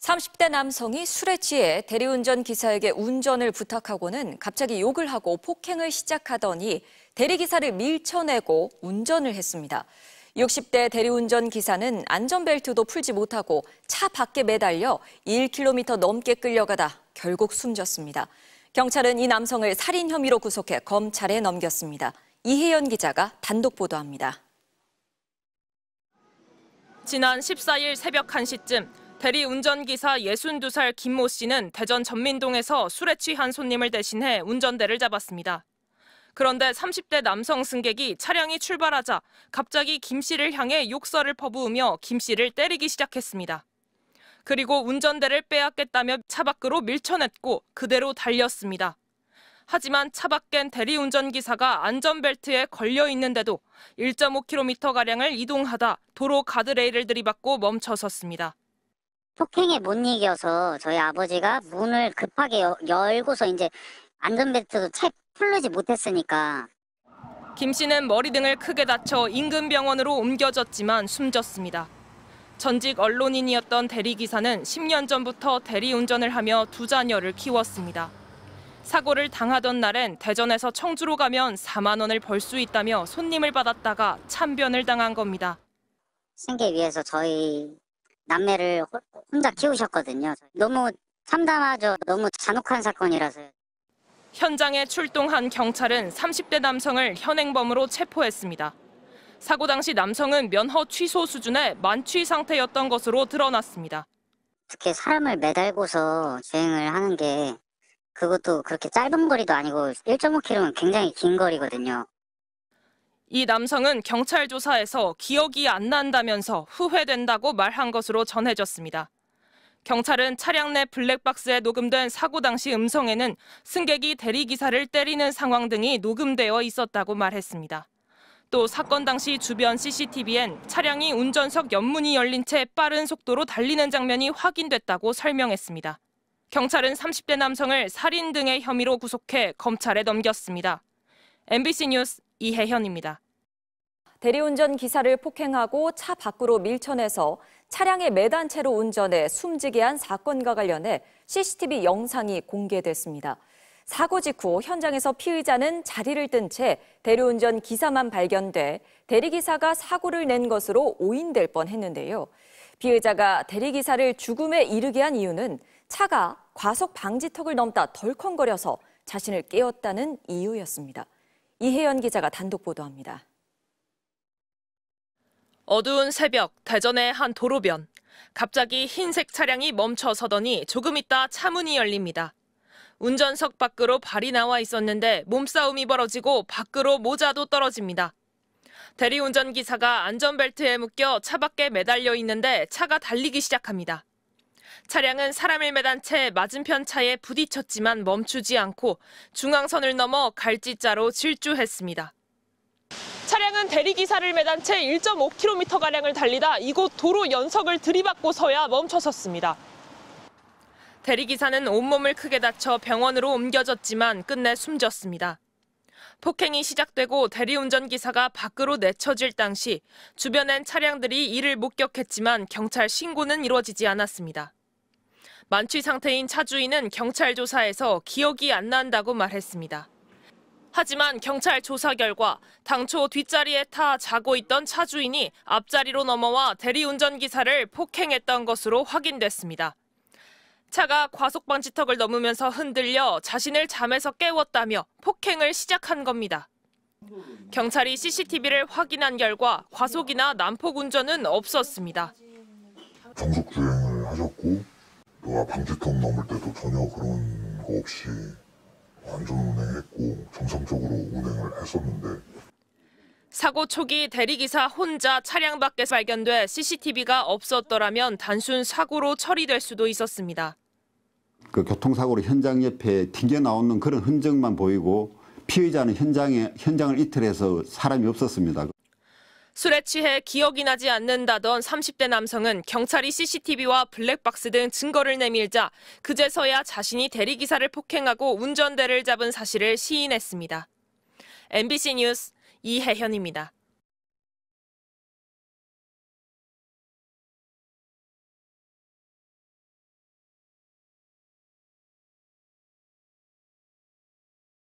30대 남성이 술에 취해 대리운전 기사에게 운전을 부탁하고는 갑자기 욕을 하고 폭행을 시작하더니 대리기사를 밀쳐내고 운전을 했습니다. 60대 대리운전 기사는 안전벨트도 풀지 못하고 차 밖에 매달려 1km 넘게 끌려가다 결국 숨졌습니다. 경찰은 이 남성을 살인 혐의로 구속해 검찰에 넘겼습니다. 이혜연 기자가 단독 보도합니다. 지난 14일 새벽 1시쯤 대리운전기사 62살 김모 씨는 대전 전민동에서 술에 취한 손님을 대신해 운전대를 잡았습니다. 그런데 30대 남성 승객이 차량이 출발하자 갑자기 김 씨를 향해 욕설을 퍼부으며 김 씨를 때리기 시작했습니다. 그리고 운전대를 빼앗겠다며 차 밖으로 밀쳐냈고 그대로 달렸습니다. 하지만 차 밖엔 대리운전기사가 안전벨트에 걸려 있는데도 1.5km가량을 이동하다 도로 가드레일을 들이받고 멈춰섰습니다. 폭행에 못 이겨서 저희 아버지가 문을 급하게 열고서 이제 안전벨트도 채 풀르지 못했으니까. 김 씨는 머리 등을 크게 다쳐 인근 병원으로 옮겨졌지만 숨졌습니다. 전직 언론인이었던 대리기사는 10년 전부터 대리운전을 하며 두 자녀를 키웠습니다. 사고를 당하던 날엔 대전에서 청주로 가면 4만 원을 벌 수 있다며 손님을 받았다가 참변을 당한 겁니다. 생계 위해서 저희 남매를 혼자 키우셨거든요. 너무 참담하죠. 너무 잔혹한 사건이라서요. 현장에 출동한 경찰은 30대 남성을 현행범으로 체포했습니다. 사고 당시 남성은 면허 취소 수준의 만취 상태였던 것으로 드러났습니다. 특히 사람을 매달고서 주행을 하는 게 그것도 그렇게 짧은 거리도 아니고 1.5km면 굉장히 긴 거리거든요. 이 남성은 경찰 조사에서 기억이 안 난다면서 후회된다고 말한 것으로 전해졌습니다. 경찰은 차량 내 블랙박스에 녹음된 사고 당시 음성에는 승객이 대리기사를 때리는 상황 등이 녹음되어 있었다고 말했습니다. 또 사건 당시 주변 CCTV엔 차량이 운전석 옆문이 열린 채 빠른 속도로 달리는 장면이 확인됐다고 설명했습니다. 경찰은 30대 남성을 살인 등의 혐의로 구속해 검찰에 넘겼습니다. MBC 뉴스 이혜현입니다. 대리운전 기사를 폭행하고 차 밖으로 밀쳐내서 차량에 매단 채로 운전해 숨지게 한 사건과 관련해 CCTV 영상이 공개됐습니다. 사고 직후 현장에서 피의자는 자리를 뜬 채 대리운전 기사만 발견돼 대리기사가 사고를 낸 것으로 오인될 뻔했는데요. 피의자가 대리기사를 죽음에 이르게 한 이유는 차가 과속 방지턱을 넘다 덜컹거려서 자신을 깨웠다는 이유였습니다. 이혜연 기자가 단독 보도합니다. 어두운 새벽 대전의 한 도로변. 갑자기 흰색 차량이 멈춰 서더니 조금 있다 차 문이 열립니다. 운전석 밖으로 발이 나와 있었는데 몸싸움이 벌어지고 밖으로 모자도 떨어집니다. 대리운전기사가 안전벨트에 묶여 차 밖에 매달려 있는데 차가 달리기 시작합니다. 차량은 사람을 매단 채 맞은편 차에 부딪혔지만 멈추지 않고 중앙선을 넘어 갈지자로 질주했습니다. 차량은 대리기사를 매단 채 1.5km가량을 달리다 이곳 도로 연석을 들이받고서야 멈춰섰습니다. 대리기사는 온몸을 크게 다쳐 병원으로 옮겨졌지만 끝내 숨졌습니다. 폭행이 시작되고 대리운전기사가 밖으로 내쳐질 당시 주변엔 차량들이 이를 목격했지만 경찰 신고는 이루어지지 않았습니다. 만취 상태인 차 주인은 경찰 조사에서 기억이 안 난다고 말했습니다. 하지만 경찰 조사 결과 당초 뒷자리에 타 자고 있던 차 주인이 앞자리로 넘어와 대리운전기사를 폭행했던 것으로 확인됐습니다. 차가 과속방지턱을 넘으면서 흔들려 자신을 잠에서 깨웠다며 폭행을 시작한 겁니다. 경찰이 CCTV를 확인한 결과 과속이나 난폭 운전은 없었습니다. 정속 주행을 하셨고 또 방지턱 넘을 때도 전혀 그런 거 없이 안전 운행했고 정상적으로 운행을 했었는데. 사고 초기 대리기사 혼자 차량 밖에서 발견돼 CCTV가 없었더라면 단순 사고로 처리될 수도 있었습니다. 그 교통사고로 현장 옆에 튕겨나오는 그런 흔적만 보이고 피의자는 현장을 이틀해서 사람이 없었습니다. 술에 취해 기억이 나지 않는다던 30대 남성은 경찰이 CCTV와 블랙박스 등 증거를 내밀자 그제서야 자신이 대리기사를 폭행하고 운전대를 잡은 사실을 시인했습니다. MBC 뉴스 이혜현입니다.